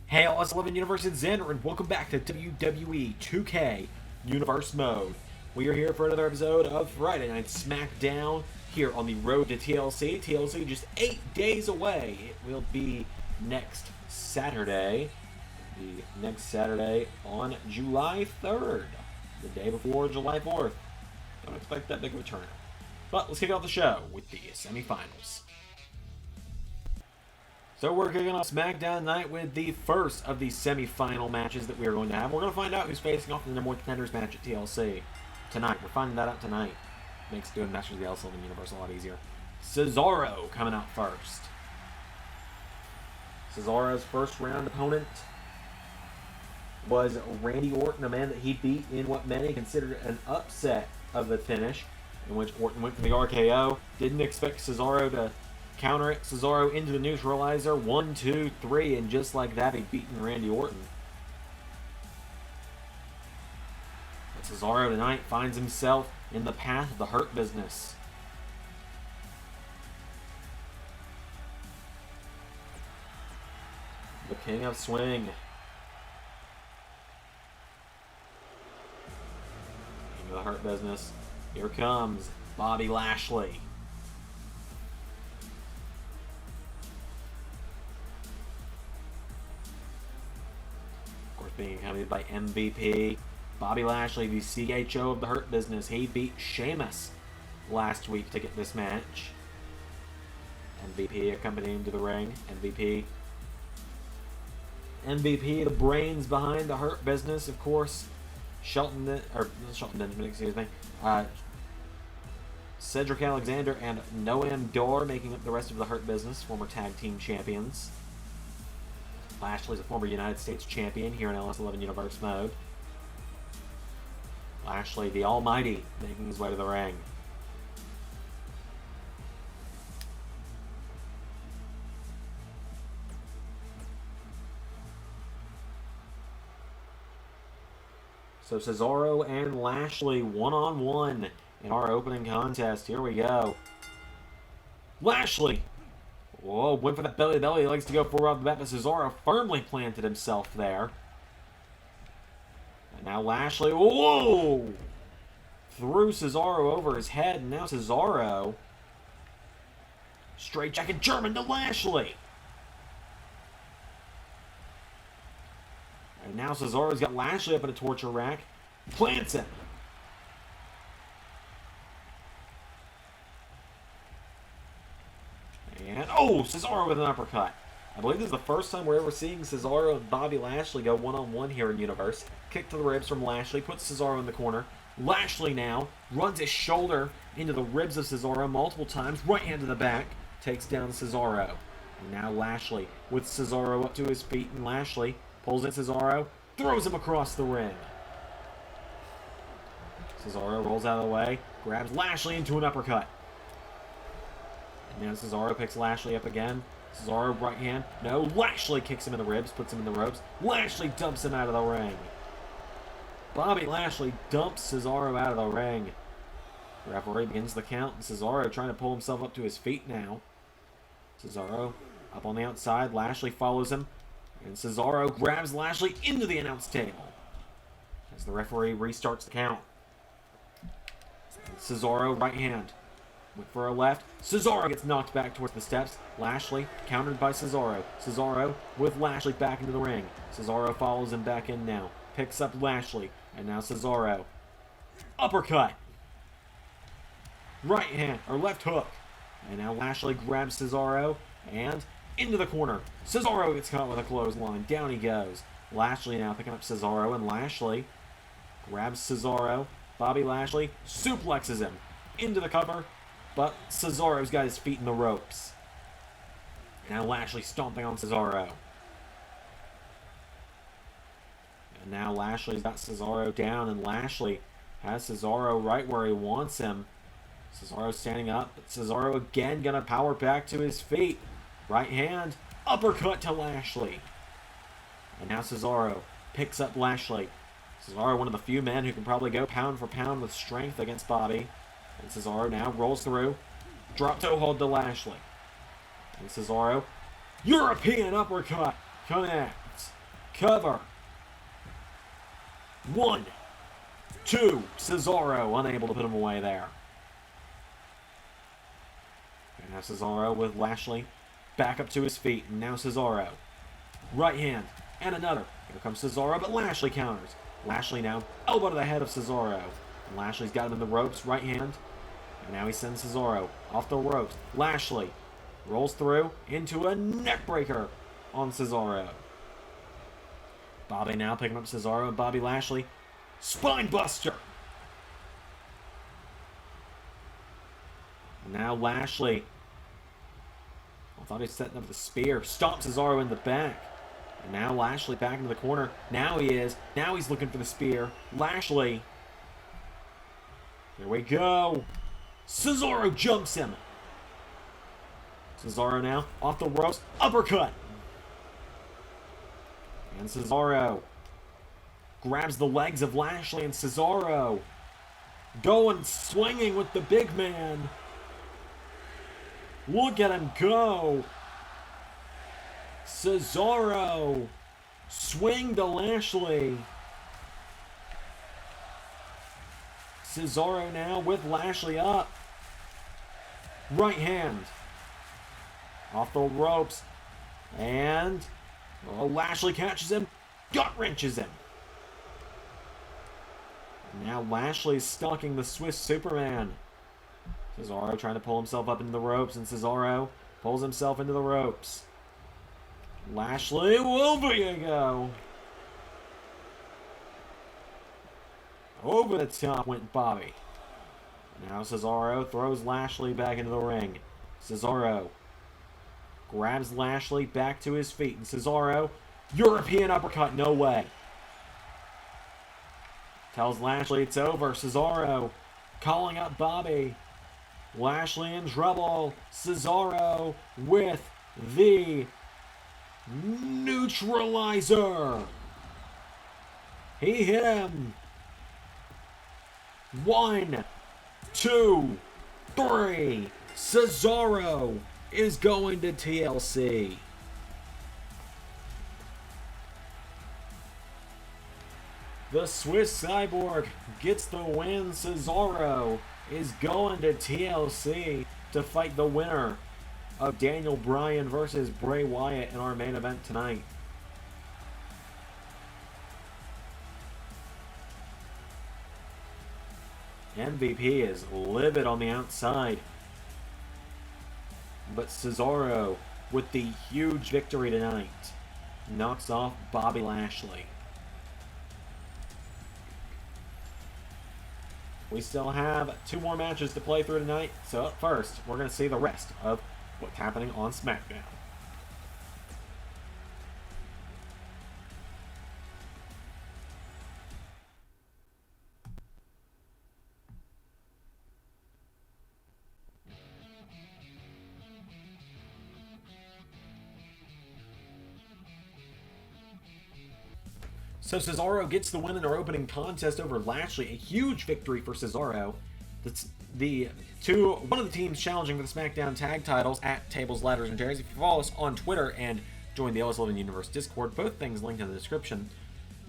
Hey all, it's 11 Universe and Xander, and welcome back to WWE 2K Universe Mode. We are here for another episode of Friday Night SmackDown here on the road to TLC. TLC just 8 days away. It will be next Saturday. On July 3rd. The day before July 4th. Don't expect that big of a turnout. But let's kick off the show with the semifinals. So we're kicking off SmackDown night with the first of the semi-final matches that we are going to have. We're going to find out who's facing off in the number one contenders match at TLC tonight. We're finding that out tonight. Makes doing Masters of the L7 Universe a lot easier. Cesaro coming out first. Cesaro's first round opponent was Randy Orton, a man that he beat in what many considered an upset of the finish, in which Orton went for the RKO. Didn't expect Cesaro to counter it. Cesaro into the neutralizer. 1, 2, 3, and just like that, he'd beaten Randy Orton. But Cesaro tonight finds himself in the path of the Hurt Business. The King of Swing. Into the Hurt Business. Here comes Bobby Lashley. Being accompanied by MVP. Bobby Lashley, the CHO of the Hurt Business. He beat Sheamus last week to get this match. MVP accompanying him to the ring. MVP, the brains behind the Hurt Business, of course. Shelton Benjamin, excuse me. Cedric Alexander and Noam Dar making up the rest of the Hurt Business, former tag team champions. Lashley's a former United States champion here in LS11 Universe Mode. Lashley, the Almighty, making his way to the ring. So Cesaro and Lashley one-on-one in our opening contest. Here we go. Lashley! Whoa, went for that belly-to-belly. He likes to go forward off the bat, but Cesaro firmly planted himself there. And now Lashley, whoa! Threw Cesaro over his head, and now Cesaro. Straight jacket German to Lashley. And now Cesaro's got Lashley up in a torture rack. Plants him. And, oh, Cesaro with an uppercut. I believe this is the first time we're ever seeing Cesaro and Bobby Lashley go one-on-one here in Universe. Kick to the ribs from Lashley, puts Cesaro in the corner. Lashley now runs his shoulder into the ribs of Cesaro multiple times. Right hand to the back, takes down Cesaro. And now Lashley with Cesaro up to his feet, and Lashley pulls at Cesaro, throws him across the ring. Cesaro rolls out of the way, grabs Lashley into an uppercut. Now Cesaro picks Lashley up again. Cesaro right hand. No, Lashley kicks him in the ribs, puts him in the ropes. Lashley dumps him out of the ring. Bobby Lashley dumps Cesaro out of the ring. The referee begins the count, and Cesaro trying to pull himself up to his feet now. Cesaro up on the outside. Lashley follows him. And Cesaro grabs Lashley into the announce table as the referee restarts the count. Cesaro right hand. Went for a left. Cesaro gets knocked back towards the steps. Lashley countered by Cesaro. Cesaro with Lashley back into the ring. Cesaro follows him back in now. Picks up Lashley. And now Cesaro. Uppercut. Right hand, or left hook. And now Lashley grabs Cesaro. And into the corner. Cesaro gets caught with a clothesline. Down he goes. Lashley now picking up Cesaro. And Lashley grabs Cesaro. Bobby Lashley suplexes him into the cover. But Cesaro's got his feet in the ropes. Now Lashley stomping on Cesaro. And now Lashley's got Cesaro down, and Lashley has Cesaro right where he wants him. Cesaro standing up, but Cesaro again gonna power back to his feet. Right hand, uppercut to Lashley. And now Cesaro picks up Lashley. Cesaro, one of the few men who can probably go pound for pound with strength against Bobby. And Cesaro now rolls through. Drop toe hold to Lashley. And Cesaro, European uppercut. Connects. Cover. 1, 2. Cesaro unable to put him away there. And now Cesaro with Lashley back up to his feet. And now Cesaro. Right hand. And another. Here comes Cesaro, but Lashley counters. Lashley now elbow to the head of Cesaro. And Lashley's got him in the ropes. Right hand. And now he sends Cesaro off the ropes. Lashley rolls through into a neckbreaker on Cesaro. Bobby now picking up Cesaro and Bobby Lashley. Spine buster. And now Lashley. I thought he was setting up the spear. Stomps Cesaro in the back. And now Lashley back into the corner. Now he is. Now he's looking for the spear. Lashley. Here we go. Cesaro jumps him. Cesaro now off the ropes. Uppercut. And Cesaro grabs the legs of Lashley, and Cesaro going swinging with the big man. Look at him go. Cesaro swing to Lashley. Cesaro now with Lashley up. Right hand. Off the ropes. And Lashley catches him. Gut wrenches him. And now Lashley's stalking the Swiss Superman. Cesaro trying to pull himself up into the ropes, and Cesaro pulls himself into the ropes. Lashley, over you go. Over the top went Bobby. Now Cesaro throws Lashley back into the ring. Cesaro grabs Lashley back to his feet. And Cesaro, European uppercut, no way. Tells Lashley it's over. Cesaro calling up Bobby. Lashley in trouble. Cesaro with the neutralizer. He hit him. 1, 2, 3. Cesaro is going to TLC. The Swiss Cyborg gets the win. Cesaro is going to TLC to fight the winner of Daniel Bryan versus Bray Wyatt in our main event tonight. MVP is livid on the outside. But Cesaro, with the huge victory tonight, knocks off Bobby Lashley. We still have 2 more matches to play through tonight, so up first, we're going to see the rest of what's happening on SmackDown. So Cesaro gets the win in our opening contest over Lashley. A huge victory for Cesaro. That's one of the teams challenging for the SmackDown tag titles at Tables, Ladders, and Chairs. If you follow us on Twitter and join the LS11 Universe Discord, both things linked in the description,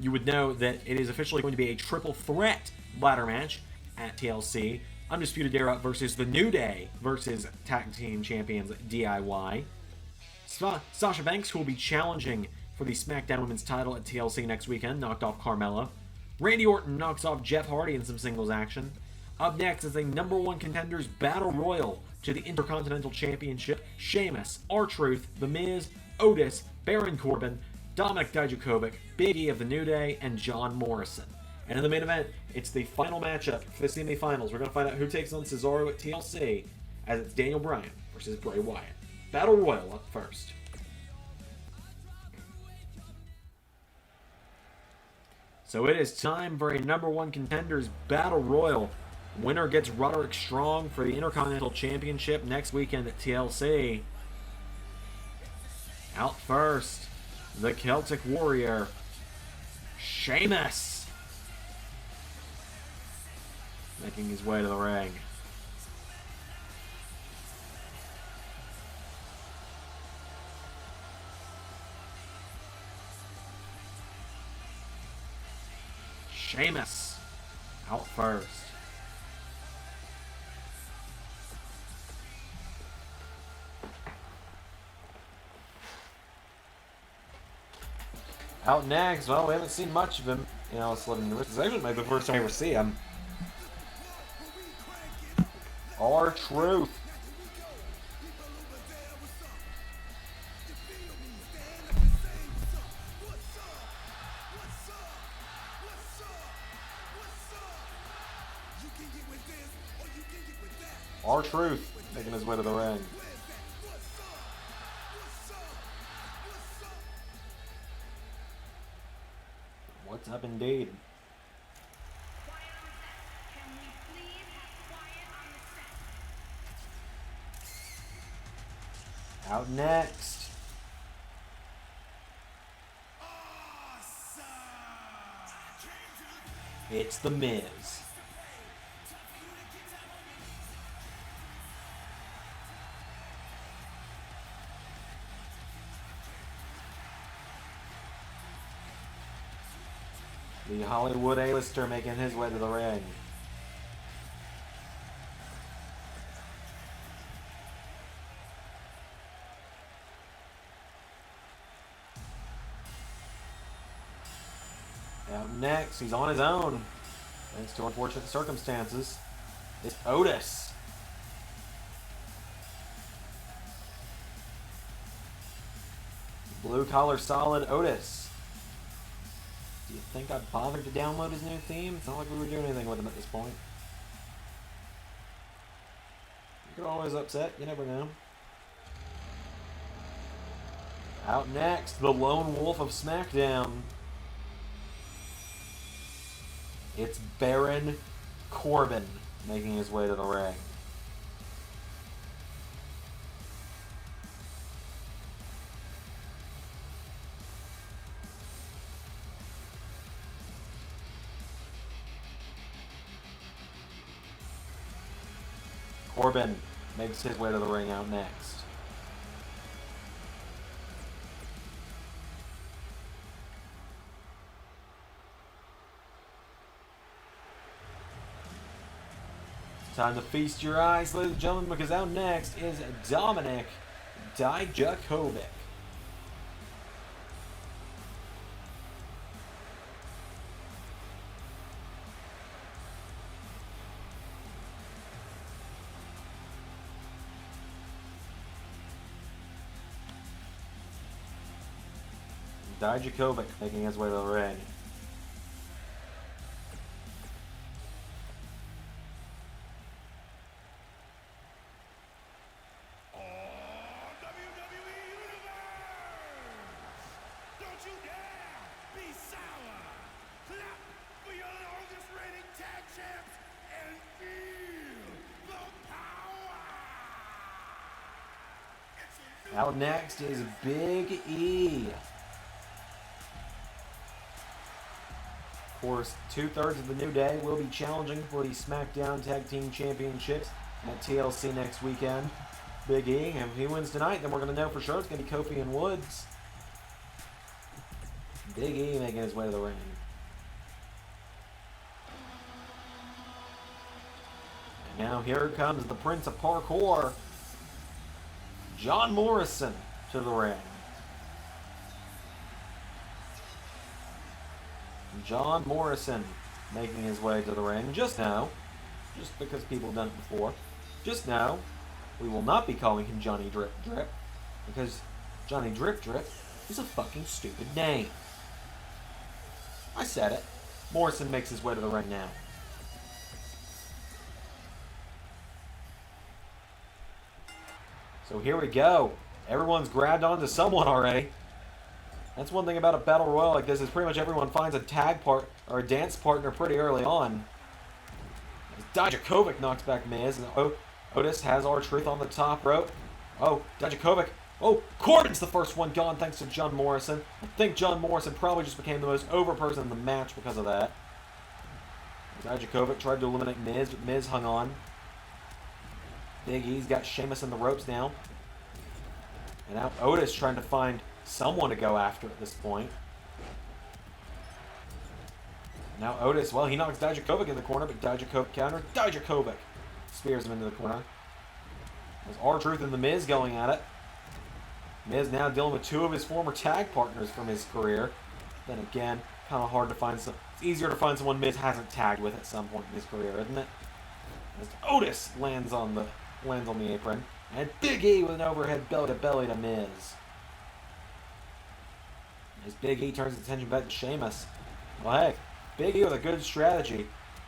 you would know that it is officially going to be a triple threat ladder match at TLC. Undisputed Era versus The New Day versus Tag Team Champions DIY. Sasha Banks, who will be challenging for the SmackDown Women's title at TLC next weekend, knocked off Carmella. Randy Orton knocks off Jeff Hardy in some singles action. Up next is a #1 Contenders Battle Royal to the Intercontinental Championship. Sheamus, R-Truth, The Miz, Otis, Baron Corbin, Dominik Dijakovic, Big E of The New Day, and John Morrison. And in the main event, it's the final matchup for the CME Finals. We're going to find out who takes on Cesaro at TLC, as it's Daniel Bryan versus Bray Wyatt. Battle Royal up first. So it is time for a #1 Contenders Battle Royal. Winner gets Roderick Strong for the Intercontinental Championship next weekend at TLC. Out first, the Celtic Warrior, Sheamus, making his way to the ring. Sheamus out first. Out next, well, we haven't seen much of him. You know, it's actually maybe the first time I ever see him. R-Truth. R-Truth making his way to the ring. What's up, indeed? Out next. It's The Miz. The Hollywood A-lister making his way to the ring. Out next, he's on his own, thanks to unfortunate circumstances. It's Otis. Blue collar solid Otis. Do you think I bothered to download his new theme? It's not like we were doing anything with him at this point. You could always upset, you never know. Out next, the Lone Wolf of SmackDown. It's Baron Corbin making his way to the ring. Corbin makes his way to the ring out next. Time to feast your eyes, ladies and gentlemen, because out next is Dominic Dijakovic. Dijakovic making his way to the ring. Out next is Big E. Of course, 2/3 of the New Day will be challenging for the SmackDown Tag Team Championships at TLC next weekend. Big E, and if he wins tonight, then we're going to know for sure it's going to be Kofi and Woods. Big E making his way to the ring. And now here comes the Prince of Parkour, John Morrison, to the ring. John Morrison making his way to the ring. Just now, just because people have done it before, just now, we will not be calling him Johnny Drip Drip, because Johnny Drip Drip is a fucking stupid name. I said it. Morrison makes his way to the ring now. So here we go. Everyone's grabbed onto someone already. That's one thing about a battle royal like this, is pretty much everyone finds a tag part or a dance partner pretty early on. Dijakovic knocks back Miz, and Otis has R-Truth on the top rope. Oh, Dijakovic. Oh, Corbin's the first one gone thanks to John Morrison. I think John Morrison probably just became the most over person in the match because of that. Dijakovic tried to eliminate Miz, but Miz hung on. Big E's got Sheamus in the ropes now. And now Otis trying to find someone to go after at this point. Now Otis, well, he knocks Dijakovic in the corner, but Dijakovic counter. Dijakovic spears him into the corner. There's R-Truth and The Miz going at it. Miz now dealing with two of his former tag partners from his career. Then again, kind of hard to find some. It's easier to find someone Miz hasn't tagged with at some point in his career, isn't it? As Otis lands on the apron, and Big E with an overhead belly to belly to Miz. As Big E turns his attention back to Sheamus. Well, hey, Big E with a good strategy.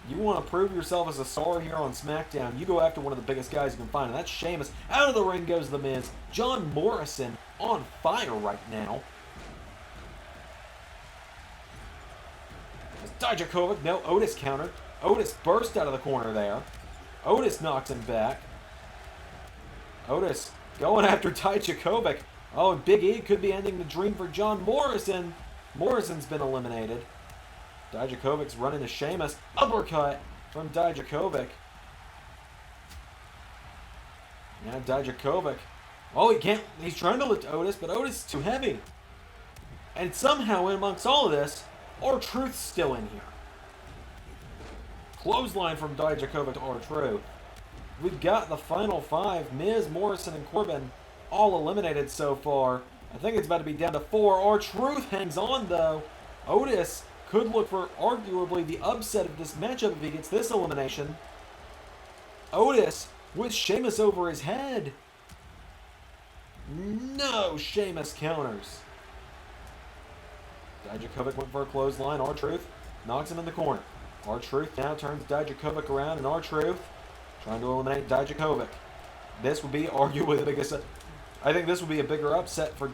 You want to prove yourself as a star here on SmackDown, you go after one of the biggest guys you can find, and that's Sheamus. Out of the ring goes The Miz. John Morrison on fire right now. As Dijakovic, no, Otis countered. Otis burst out of the corner there. Otis knocks him back. Otis going after Dijakovic. Oh, and Big E could be ending the dream for John Morrison. Morrison's been eliminated. Dijakovic's running to Sheamus. Uppercut from Dijakovic. Now Dijakovic. Oh, he can't. He's trying to lift Otis, but Otis is too heavy. And somehow, in amongst all of this, R-Truth's still in here. Clothesline from Dijakovic to R-Truth. We've got the final five. Miz, Morrison, and Corbin all eliminated so far. I think it's about to be down to 4. R-Truth hangs on, though. Otis could look for arguably the upset of this matchup if he gets this elimination. Otis with Sheamus over his head. No, Sheamus counters. Dijakovic went for a clothesline. R-Truth knocks him in the corner. R-Truth now turns Dijakovic around, and R-Truth trying to eliminate Dijakovic. This would be arguably the biggest. I think this would be a bigger upset for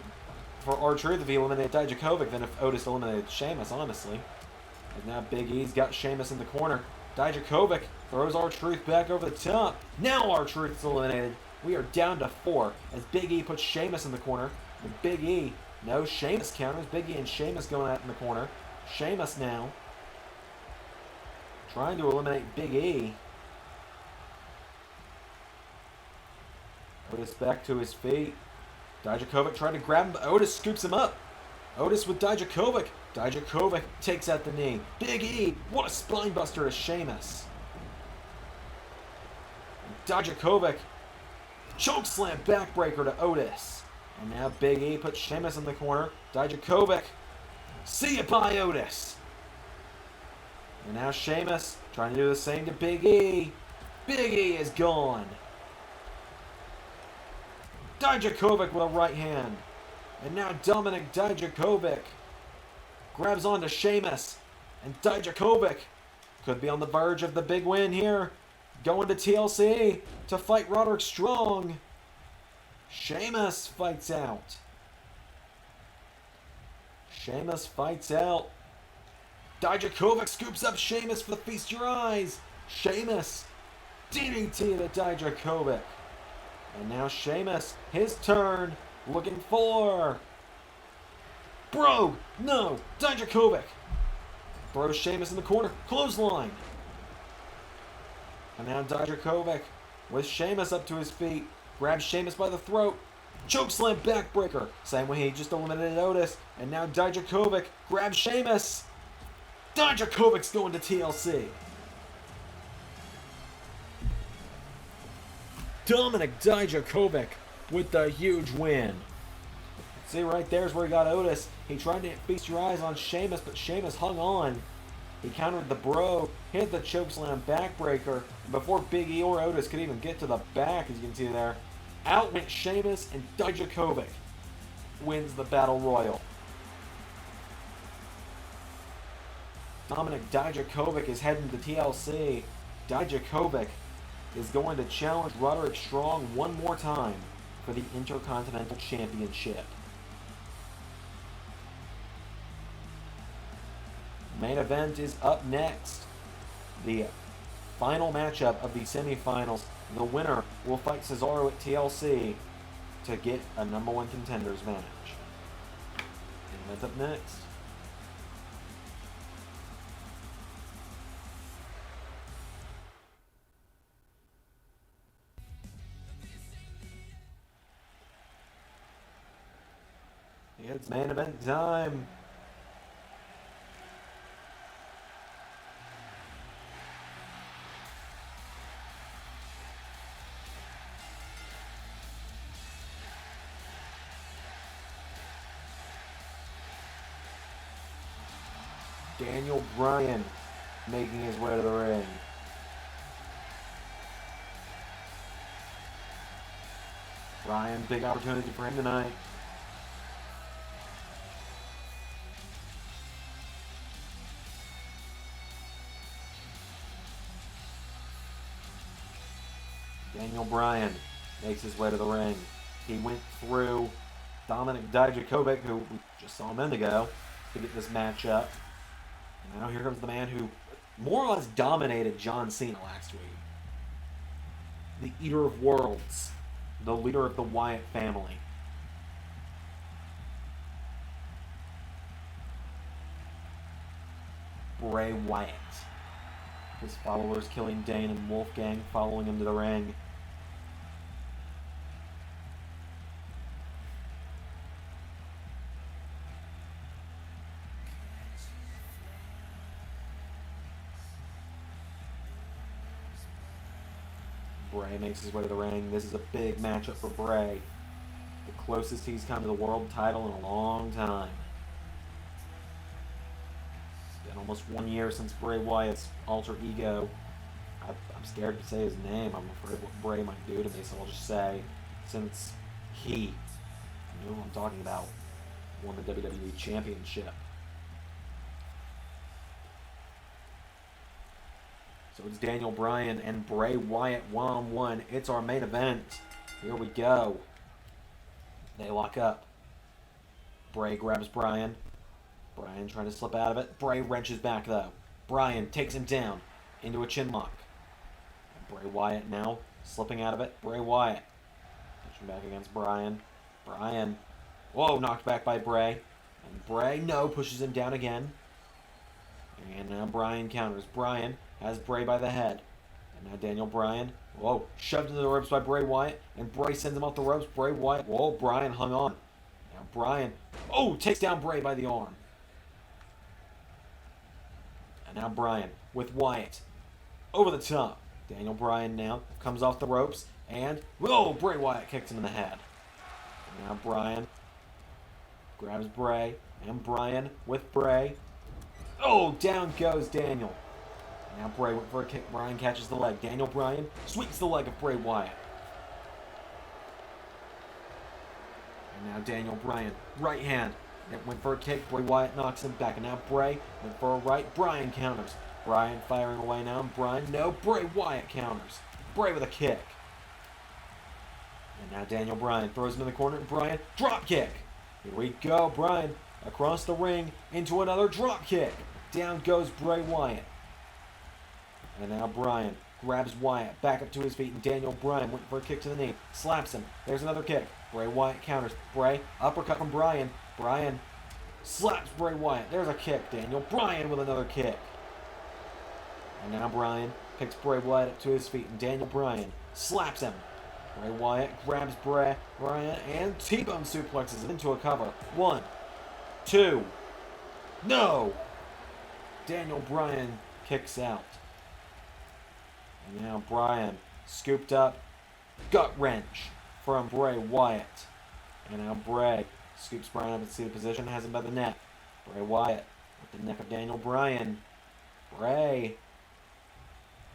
R-Truth if he eliminated Dijakovic than if Otis eliminated Sheamus, honestly. And now Big E's got Sheamus in the corner. Dijakovic throws R-Truth back over the top. Now R-Truth's eliminated. We are down to 4 as Big E puts Sheamus in the corner. And Big E, no, Sheamus counters. Big E and Sheamus going at in the corner. Sheamus now trying to eliminate Big E. Otis back to his feet. Dijakovic trying to grab him, but Otis scoops him up. Otis with Dijakovic. Dijakovic takes out the knee. Big E, what a spine buster to Sheamus. Dijakovic, chokeslam backbreaker to Otis. And now Big E puts Sheamus in the corner. Dijakovic, see it by Otis. And now Sheamus trying to do the same to Big E. Big E is gone. Dijakovic with a right hand. And now Dominic Dijakovic grabs onto Sheamus. And Dijakovic could be on the verge of the big win here. Going to TLC to fight Roderick Strong. Sheamus fights out. Sheamus fights out. Dijakovic scoops up Sheamus for the Feast Your Eyes. Sheamus DDT to Dijakovic. And now Sheamus, his turn, looking for... Bro, no, Dijakovic. Throws Sheamus in the corner, clothesline. And now Dijakovic with Sheamus up to his feet. Grabs Sheamus by the throat. Chokeslam backbreaker. Same way he just eliminated Otis. And now Dijakovic grabs Sheamus. Dijakovic's going to TLC. Dominic Dijakovic with the huge win. See, right there's where he got Otis. He tried to feast your eyes on Sheamus, but Sheamus hung on. He countered the bro, hit the chokeslam backbreaker. Before Big E or Otis could even get to the back, as you can see there, out went Sheamus, and Dijakovic wins the Battle Royal. Dominic Dijakovic is heading to TLC. Dijakovic is going to challenge Roderick Strong one more time for the Intercontinental Championship. Main event is up next. The final matchup of the semifinals. The winner will fight Cesaro at TLC to get a #1 contenders match. And that's up next. It's main event time. Daniel Bryan making his way to the ring. Bryan, big opportunity for him tonight. Daniel Bryan makes his way to the ring. He went through Dominic Dijakovic, who we just saw a minute ago, to get this match up. And now here comes the man who more or less dominated John Cena last week. The Eater of Worlds. The leader of the Wyatt family. Bray Wyatt. His followers killing Dane and Wolfgang, following him to the ring. Bray makes his way to the ring. This is a big matchup for Bray. The closest he's come to the world title in a long time. It's been almost 1 year since Bray Wyatt's alter ego. I'm scared to say his name. I'm afraid of what Bray might do to me, so I'll just say, since he, you know who I'm talking about, won the WWE Championship. So it's Daniel Bryan and Bray Wyatt one-on-one. It's our main event. Here we go. They lock up. Bray grabs Bryan. Bryan trying to slip out of it. Bray wrenches back though. Bryan takes him down into a chin lock. And Bray Wyatt now slipping out of it. Bray Wyatt pushing back against Bryan. Bryan, whoa, knocked back by Bray. And Bray, no, pushes him down again. And now Bryan counters. Bryan has Bray by the head. And now Daniel Bryan, whoa, shoved into the ropes by Bray Wyatt. And Bray sends him off the ropes. Bray Wyatt, whoa, Bryan hung on. Now Bryan, oh, takes down Bray by the arm. And now Bryan with Wyatt over the top. Daniel Bryan now comes off the ropes. And, whoa, Bray Wyatt kicks him in the head. And now Bryan grabs Bray. And Bryan with Bray. Oh, down goes Daniel. Now Bray went for a kick. Bryan catches the leg. Daniel Bryan sweeps the leg of Bray Wyatt. And now Daniel Bryan, right hand. It went for a kick. Bray Wyatt knocks him back. And now Bray went for a right. Bryan counters. Bryan firing away now. And Bryan, no. Bray Wyatt counters. Bray with a kick. And now Daniel Bryan throws him in the corner. And Bryan, drop kick. Here we go. Bryan across the ring into another drop kick. Down goes Bray Wyatt. And now Bryan grabs Wyatt back up to his feet. And Daniel Bryan went for a kick to the knee. Slaps him. There's another kick. Bray Wyatt counters. Bray, uppercut from Bryan. Bryan slaps Bray Wyatt. There's a kick. Daniel Bryan with another kick. And now Bryan picks Bray Wyatt up to his feet. And Daniel Bryan slaps him. Bray Wyatt grabs Bryan and T-bone suplexes him into a cover. 1, 2. No! Daniel Bryan kicks out. And now Bryan scooped up. Gut wrench from Bray Wyatt. And now Bray scoops Bryan up into the position. Has him by the neck. Bray Wyatt with the neck of Daniel Bryan. Bray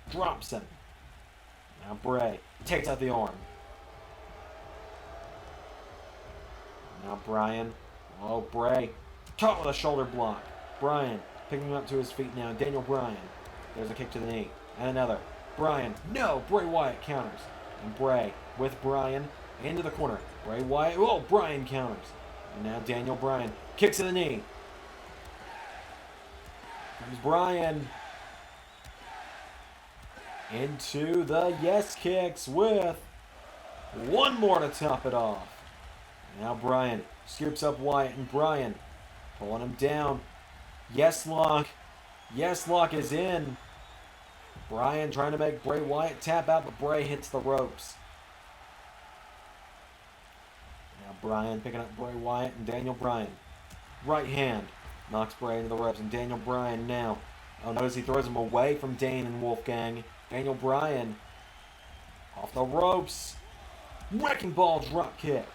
drops him. Now Bray takes out the arm. Now Bryan. Oh, Bray caught with a shoulder block. Bryan picking him up to his feet now. Daniel Bryan. There's a kick to the knee. And another. Bryan. No! Bray Wyatt counters. And Bray with Bryan into the corner. Bray Wyatt. Oh, Bryan counters. And now Daniel Bryan kicks to the knee. Comes Bryan into the yes kicks with one more to top it off. Now Bryan scoops up Wyatt and Bryan pulling him down. Yes lock. Yes lock is in. Bryan trying to make Bray Wyatt tap out, but Bray hits the ropes. Now Bryan picking up Bray Wyatt and Daniel Bryan. Right hand knocks Bray into the ropes, and Daniel Bryan now. Oh, notice he throws him away from Dane and Wolfgang. Daniel Bryan off the ropes. Wrecking ball drop kick.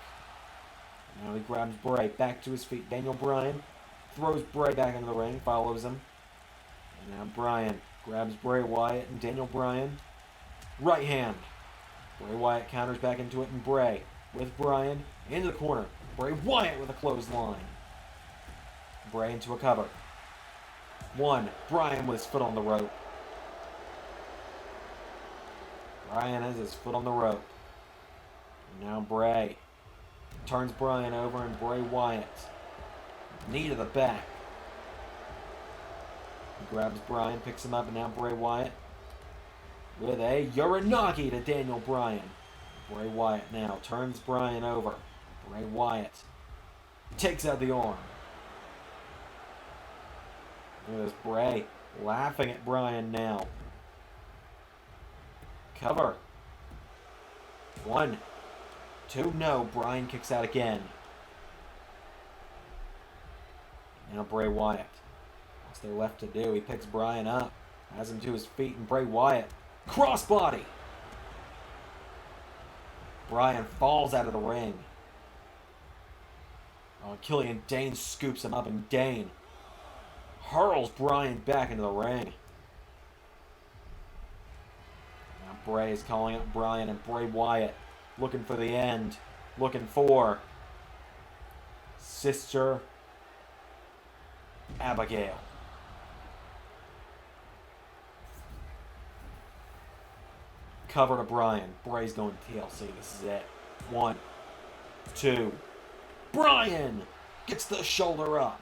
Now he grabs Bray back to his feet. Daniel Bryan throws Bray back into the ring, follows him. Now Bryan grabs Bray Wyatt and Daniel Bryan. Right hand. Bray Wyatt counters back into it, and Bray with Bryan into the corner. Bray Wyatt with a clothesline. Bray into a cover. One. Bryan with his foot on the rope. Bryan has his foot on the rope. Now Bray turns Bryan over, and Bray Wyatt. Knee to the back. He grabs Bryan, picks him up, and now Bray Wyatt with a Uranagi to Daniel Bryan. Bray Wyatt now turns Bryan over. Bray Wyatt takes out the arm. Look at this Bray laughing at Bryan now. Cover. 1, 2, no. Bryan kicks out again. Now Bray Wyatt. What's there left to do? He picks Bryan up. Has him to his feet, and Bray Wyatt. Crossbody! Bryan falls out of the ring. Oh, Killian Dane scoops him up, and Dane hurls Bryan back into the ring. Now Bray is calling up Bryan, and Bray Wyatt looking for the end. Looking for Sister Abigail. Cover to Bryan. Bray's going TLC. This is it. 1, 2. Bryan gets the shoulder up.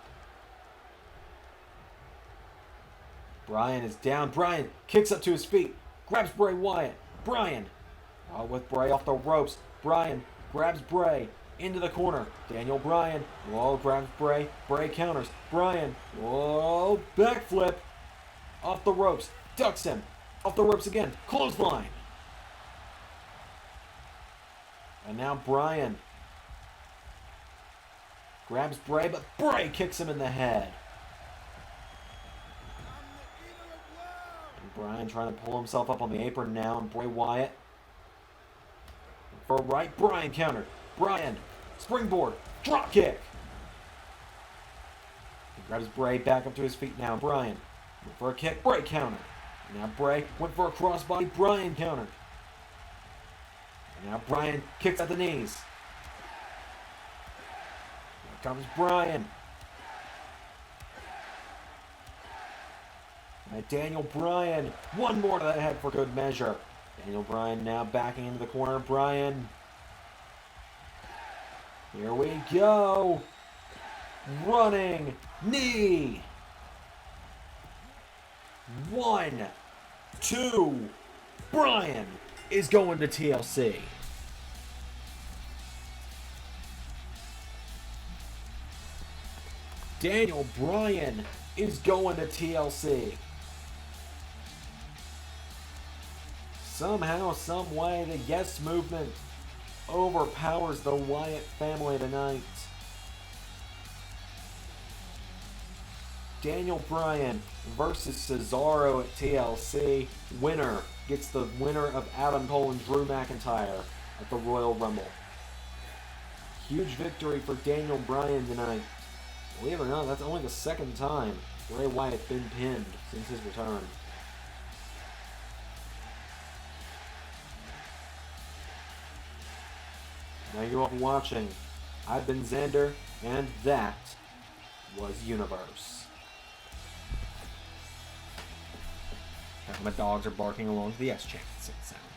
Bryan is down. Bryan kicks up to his feet. Grabs Bray Wyatt. Bryan with Bray off the ropes. Bryan grabs Bray into the corner. Daniel Bryan. Whoa, grabs Bray. Bray counters. Bryan. Whoa, backflip. Off the ropes. Ducks him. Off the ropes again. Clothesline. And now Bryan grabs Bray, but Bray kicks him in the head. And Bryan trying to pull himself up on the apron now, and Bray Wyatt for right. Bryan countered. Bryan springboard drop kick. He grabs Bray back up to his feet now. Bryan went for a kick. Bray countered. Now Bray went for a crossbody. Bryan countered. Now Bryan kicks at the knees. Here comes Bryan. And Daniel Bryan. One more to the head for good measure. Daniel Bryan now backing into the corner. Bryan. Here we go. Running knee. 1, 2. Bryan is going to TLC. Daniel Bryan is going to TLC. Somehow, some way, the Yes Movement overpowers the Wyatt family tonight. Daniel Bryan versus Cesaro at TLC. Winner gets the winner of Adam Cole and Drew McIntyre at the Royal Rumble. Huge victory for Daniel Bryan tonight. Believe it or not, that's only the second time Bray Wyatt's been pinned since his return. Now you're all watching. I've been Xander, and that was Universe. My dogs are barking along to the S chant sound.